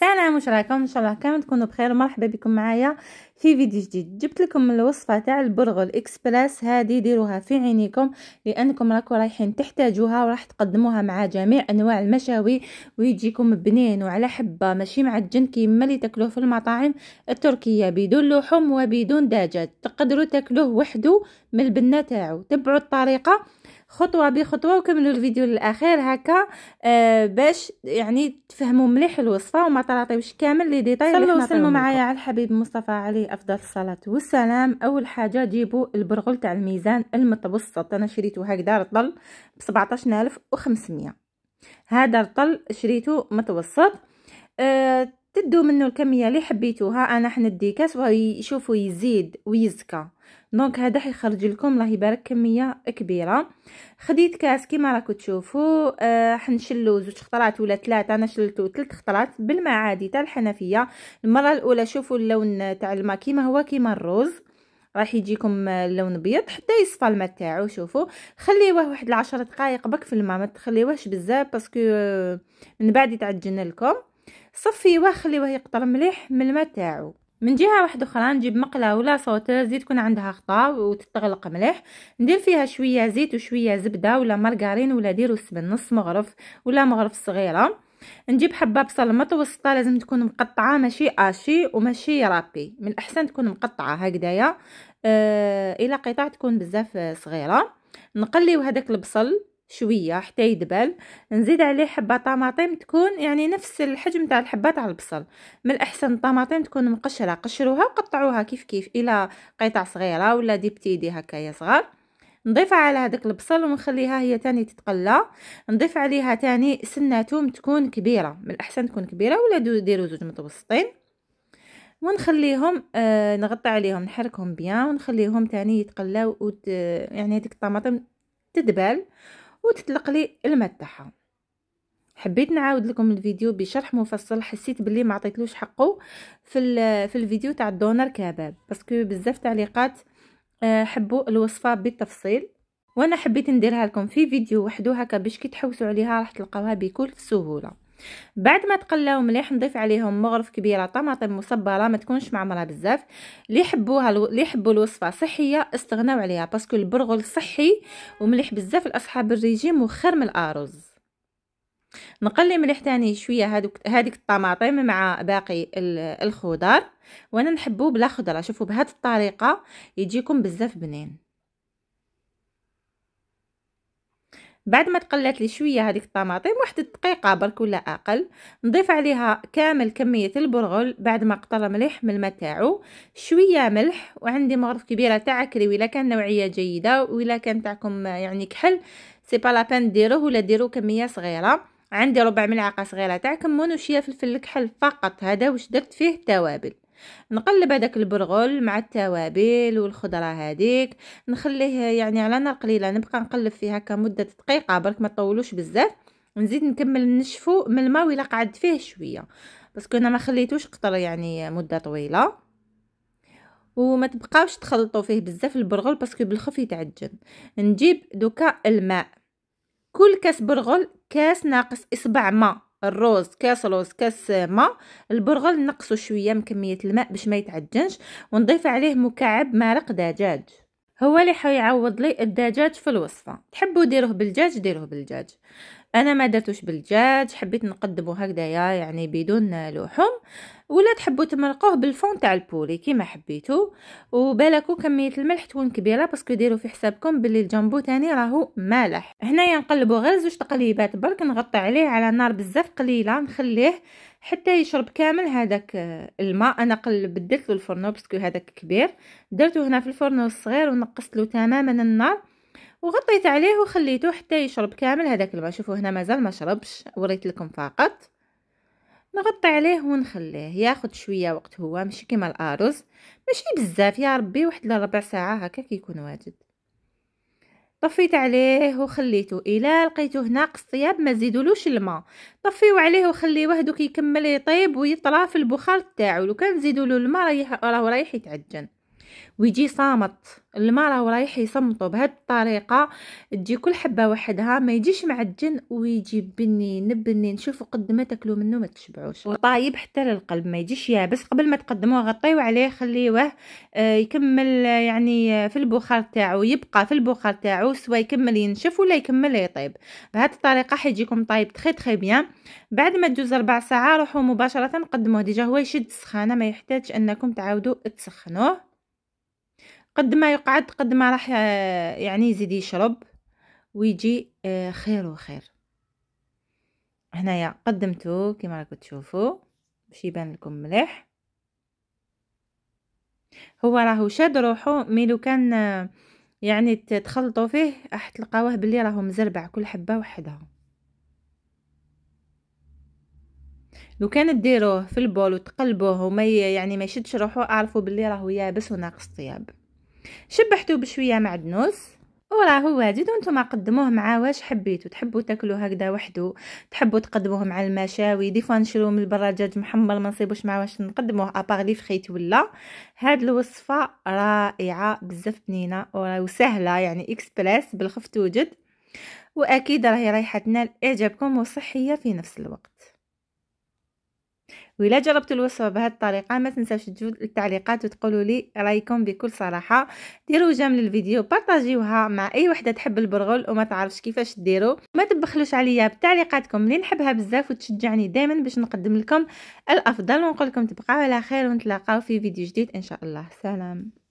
السلام، واش راكم؟ ان شاء الله كامل تكونوا بخير. مرحبا بكم معايا في فيديو جديد. جبت لكم الوصفه تاع البرغل اكسبريس. هذه ديروها في عينيكم لانكم راكم رايحين تحتاجوها وراح تقدموها مع جميع انواع المشاوي ويجيكم بنين وعلى حبه، ماشي معجن كيما اللي تاكلوه في المطاعم التركيه بدون لحوم وبدون دجاج. تقدروا تاكلوه وحده من البنه تاعو. تبعوا الطريقه خطوه بخطوه وكملوا الفيديو للاخير هكا باش يعني تفهموا مليح الوصفه وما طراطيوش كامل لي ديتاي. صلوا وسلموا معايا على الحبيب مصطفى عليه افضل الصلاه والسلام. اول حاجه جيبوا البرغل تاع الميزان المتوسط. انا شريته هكذا رطل ب 17500. هذا رطل شريته متوسط. تدوا منه الكميه اللي حبيتوها. انا حندي كاس ويشوفوا يزيد ويزكى، دونك هذا حيخرج لكم الله يبارك كميه كبيره. خديت كاس كيما راكم تشوفوا. حنشلو 2 خطرات ولا 3. انا شلتو 3 خطرات بالماء عادي تاع الحنفيه. المره الاولى شوفوا اللون تاع الماء كيما هو كيما الروز، راح يجيكم اللون ابيض حتى يصفى الماء تاعو. شوفوا خليوه واحد 10 دقائق بك في الماء، ما تخليوهش بزاف باسكو من بعد يتعجن لكم. صفيوه خليوه يقطر مليح من الماء تاعو. من جهه واحده اخرى نجيب مقله ولا صوتير زيت تكون عندها غطاء وتتغلق مليح. ندير فيها شويه زيت وشويه زبده ولا مارغرين ولا ديروا السمن نص مغرف ولا مغرف صغيره. نجيب حبه بصل متوسطه، لازم تكون مقطعه ماشي اشي وماشي رابي، من الاحسن تكون مقطعه هكذايا الى قطع تكون بزاف صغيره. نقليو هذاك البصل شويه حتى يدبل. نزيد عليه حبه طماطم تكون يعني نفس الحجم تاع الحبه تاع البصل. من الاحسن الطماطم تكون مقشره، قشروها وقطعوها كيف كيف الى قطع صغيره ولا دي بتيدي هكايا صغار. نضيفها على هذاك البصل ونخليها هي تاني تتقلى. نضيف عليها تاني سنه توم تكون كبيره، من الاحسن تكون كبيره ولا ديروا 2 متوسطين. ونخليهم نغطي عليهم نحركهم بيان ونخليهم تاني يتقلاو يعني هذيك الطماطم تدبل وتطلق لي الماء تاعها. حبيت نعاود لكم الفيديو بشرح مفصل، حسيت باللي ما عطيتلوش حقه في الفيديو تاع الدونر كباب باسكو بزاف تعليقات حبوا الوصفه بالتفصيل، وانا حبيت نديرها لكم في فيديو وحده هكا باش كي تحوسوا عليها راح تلقاوها بكل سهوله. بعد ما تقلاو مليح نضيف عليهم مغرف كبيره طماطم مصبره، ما تكونش معمره بزاف. اللي يحبوا الوصفه صحيه استغناو عليها باسكو البرغل صحي ومليح بزاف لاصحاب الريجيم وخير من الارز. نقلي مليح تاني شويه هذيك الطماطم مع باقي الخضار، وانا نحبوه بلا خضره. شوفوا بهذه الطريقه يجيكم بزاف بنين. بعد ما تقلات لي شويه هذيك الطماطم 1 دقيقه برك ولا اقل، نضيف عليها كامل كميه البرغل بعد ما قطر مليح من الماء تاعو، شويه ملح، وعندي مغرف كبيره تاع كريوي الا كان نوعيه جيده والا كان تاعكم يعني كحل سي با لا بين ديروه ولا ديروا كميه صغيره. عندي ربع ملعقه صغيره تاع كمون وشويه فلفل الكحل فقط. هذا واش درت فيه التوابل. نقلب هذاك البرغل مع التوابل والخضره هذيك، نخليه يعني على نار قليله، نبقى نقلب فيه هكا مده دقيقه برك ما طولوش بزاف. نزيد نكمل نشفو من الماء ولا قعد فيه شويه باسكو انا ما خليتوش قطر يعني مده طويله. وما تبقاوش تخلطوا فيه بزاف البرغل باسكو بالخف يتعجن. نجيب دوكا الماء، كل كاس برغل كاس ناقص اصبع ماء. الروز كاس روز كاس ماء، البرغل نقصوا شويه من كميه الماء باش ما يتعجنش. ونضيف عليه مكعب مرق دجاج، هو اللي حيعوض لي الدجاج في الوصفه. تحبوا ديروه بالدجاج ديروه بالدجاج، انا ما درتوش بالدجاج، حبيت نقدمه هكذايا يعني بدون لحوم. ولا تحبوا تمرقوه بالفون تاع البوري كيما حبيتوا. وبالكو كميه الملح تكون كبيره باسكو ديروا في حسابكم باللي الجامبو تاني راهو مالح. هنايا نقلبوا غير 2 تقليبات برك، نغطي عليه على نار بزاف قليله، نخليه حتى يشرب كامل هذاك الماء. انا بدلت له الفرن باسكو هذاك كبير، درته هنا في الفرن الصغير ونقصت له تماما النار وغطيت عليه وخليته حتى يشرب كامل هذاك الماء. شوفوا هنا مازال ما شربش، وريت لكم فقط. نغطي عليه ونخليه ياخذ شويه وقت، هو ماشي كيما الارز ماشي بزاف يا ربي، واحد لربع ساعه هكا كيكون واجد. طفيت عليه وخليته الى لقيته ناقص طياب، ما زيدولوش الماء، طفيو عليه وخليوه دوك يكمل يطيب ويطرى في البخار تاعو. لو كان نزيدوا له الماء راهو رايح يتعجن. ويجي صامت، الماء راهو رايح يصمطو. بهذه الطريقه تجي كل حبه وحدها، ما يجيش معجن ويجي بنين بنين. شوفوا قد ما تاكلوا منه ما تشبعوش، وطايب حتى للقلب، ما يجيش يابس. قبل ما تقدموه غطيو عليه، خليوه يكمل يعني في البخار تاعو، يبقى في البخار تاعو، سواء يكمل ينشف ولا يكمل يطيب. بهذه الطريقه حيجيكم طايب تخي بيان. بعد ما تجوز 4 ساعات روحوا مباشره قدموه، ديجا هو يشد سخانه، ما يحتاج انكم تعاودوا تسخنوه. قد ما يقعد قد ما راح يعني يزيد يشرب ويجي خير وخير. هنايا قدمته كما راكم تشوفوا باش يبان لكم مليح. هو راهو شاد روحو، مي لو كان يعني تخلطوا فيه راح تلقاوه بلي راهو مزربع كل حبه وحدها. لو كان ديروه في البول وتقلبوه وما يعني ما يشدش روحو، اعرفوا بلي راهو يابس وناقص طياب. شبحتوه بشويه معدنوس وراهو واجد. وانتم قدموه مع واش حبيتوا، تحبوا تاكلوه هكذا وحده، تحبوا تقدموه مع المشاوي، دي فوا نشرو من البرا دجاج محمر ما نصيبوش مع واش نقدموه ابار لي فخيت. ولا هاد الوصفه رائعه بزاف، بنينه وسهله يعني اكسبريس بالخف توجد، واكيد راهي رايحه تنال اعجابكم وصحيه في نفس الوقت. وإلا جربتوا الوصفه بهذه الطريقه ما تنساوش تجوا التعليقات وتقولوا لي رايكم بكل صراحه. ديروا جيم للفيديو، بارطاجيوها مع اي وحده تحب البرغل وما تعرفش كيفاش ديروا. ما تبخلوش عليا بتعليقاتكم اللي نحبها بزاف وتشجعني دائما باش نقدم لكم الافضل، ونقول لكم تبقاو على خير ونتلاقاو في فيديو جديد ان شاء الله. سلام.